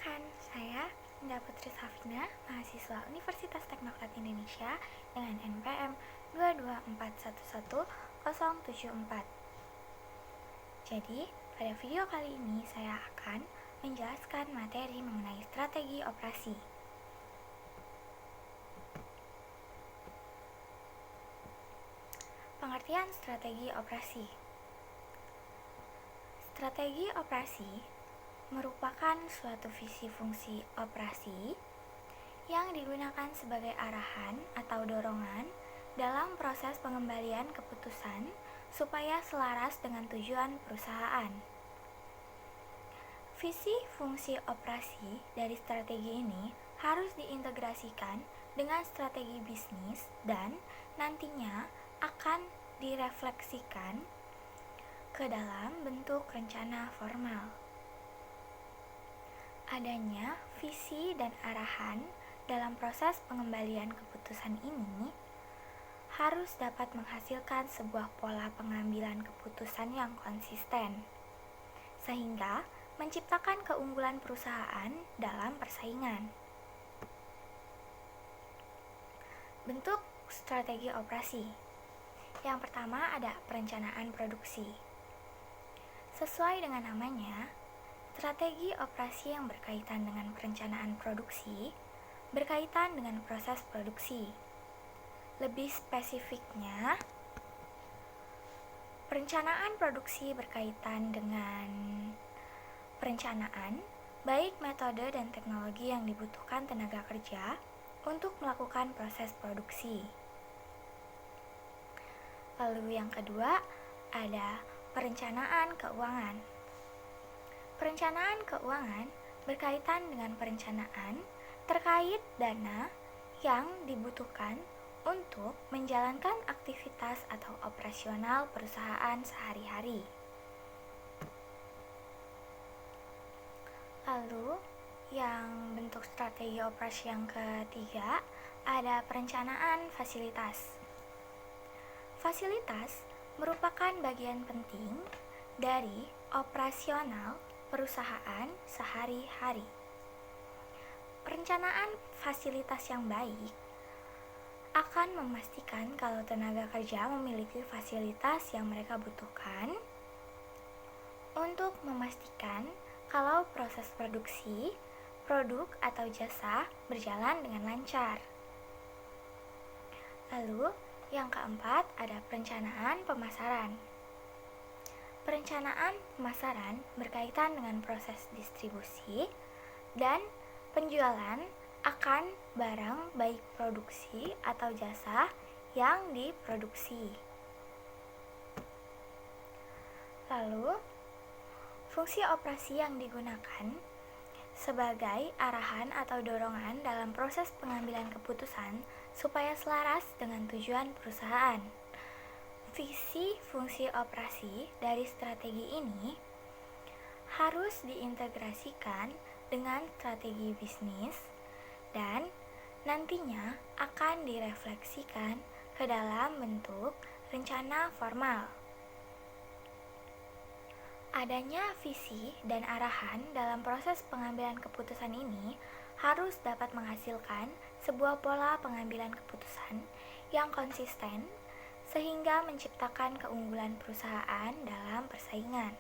Perkenalkan, saya Indah Putri Safina, mahasiswa Universitas Teknokrat Indonesia dengan NPM 224110074. Jadi, pada video kali ini saya akan menjelaskan materi mengenai strategi operasi. Pengertian strategi operasi. Strategi operasi merupakan suatu visi fungsi operasi yang digunakan sebagai arahan atau dorongan dalam proses pengembalian keputusan supaya selaras dengan tujuan perusahaan. Visi fungsi operasi dari strategi ini harus diintegrasikan dengan strategi bisnis dan nantinya akan direfleksikan ke dalam bentuk rencana formal. Adanya visi dan arahan dalam proses pengembalian keputusan ini harus dapat menghasilkan sebuah pola pengambilan keputusan yang konsisten, sehingga menciptakan keunggulan perusahaan dalam persaingan. Bentuk strategi operasi. Yang pertama ada perencanaan produksi. Sesuai dengan namanya, strategi operasi yang berkaitan dengan perencanaan produksi berkaitan dengan proses produksi. Lebih spesifiknya, perencanaan produksi berkaitan dengan perencanaan baik metode dan teknologi yang dibutuhkan tenaga kerja untuk melakukan proses produksi. Lalu yang kedua, ada perencanaan keuangan. Perencanaan keuangan berkaitan dengan perencanaan terkait dana yang dibutuhkan untuk menjalankan aktivitas atau operasional perusahaan sehari-hari. Lalu, yang bentuk strategi operasi yang ketiga ada perencanaan fasilitas. Fasilitas merupakan bagian penting dari operasional perusahaan sehari-hari. Perencanaan fasilitas yang baik akan memastikan kalau tenaga kerja memiliki fasilitas yang mereka butuhkan untuk memastikan kalau proses produksi, produk atau jasa berjalan dengan lancar. Lalu, yang keempat ada perencanaan pemasaran. Perencanaan pemasaran berkaitan dengan proses distribusi dan penjualan akan barang baik produksi atau jasa yang diproduksi. Lalu, fungsi operasi yang digunakan sebagai arahan atau dorongan dalam proses pengambilan keputusan supaya selaras dengan tujuan perusahaan. Visi fungsi operasi dari strategi ini harus diintegrasikan dengan strategi bisnis dan nantinya akan direfleksikan ke dalam bentuk rencana formal. Adanya visi dan arahan dalam proses pengambilan keputusan ini harus dapat menghasilkan sebuah pola pengambilan keputusan yang konsisten sehingga menciptakan keunggulan perusahaan dalam persaingan.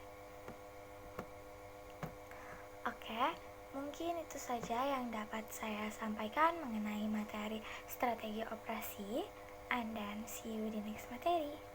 Oke, mungkin itu saja yang dapat saya sampaikan mengenai materi strategi operasi, and then see you di next materi.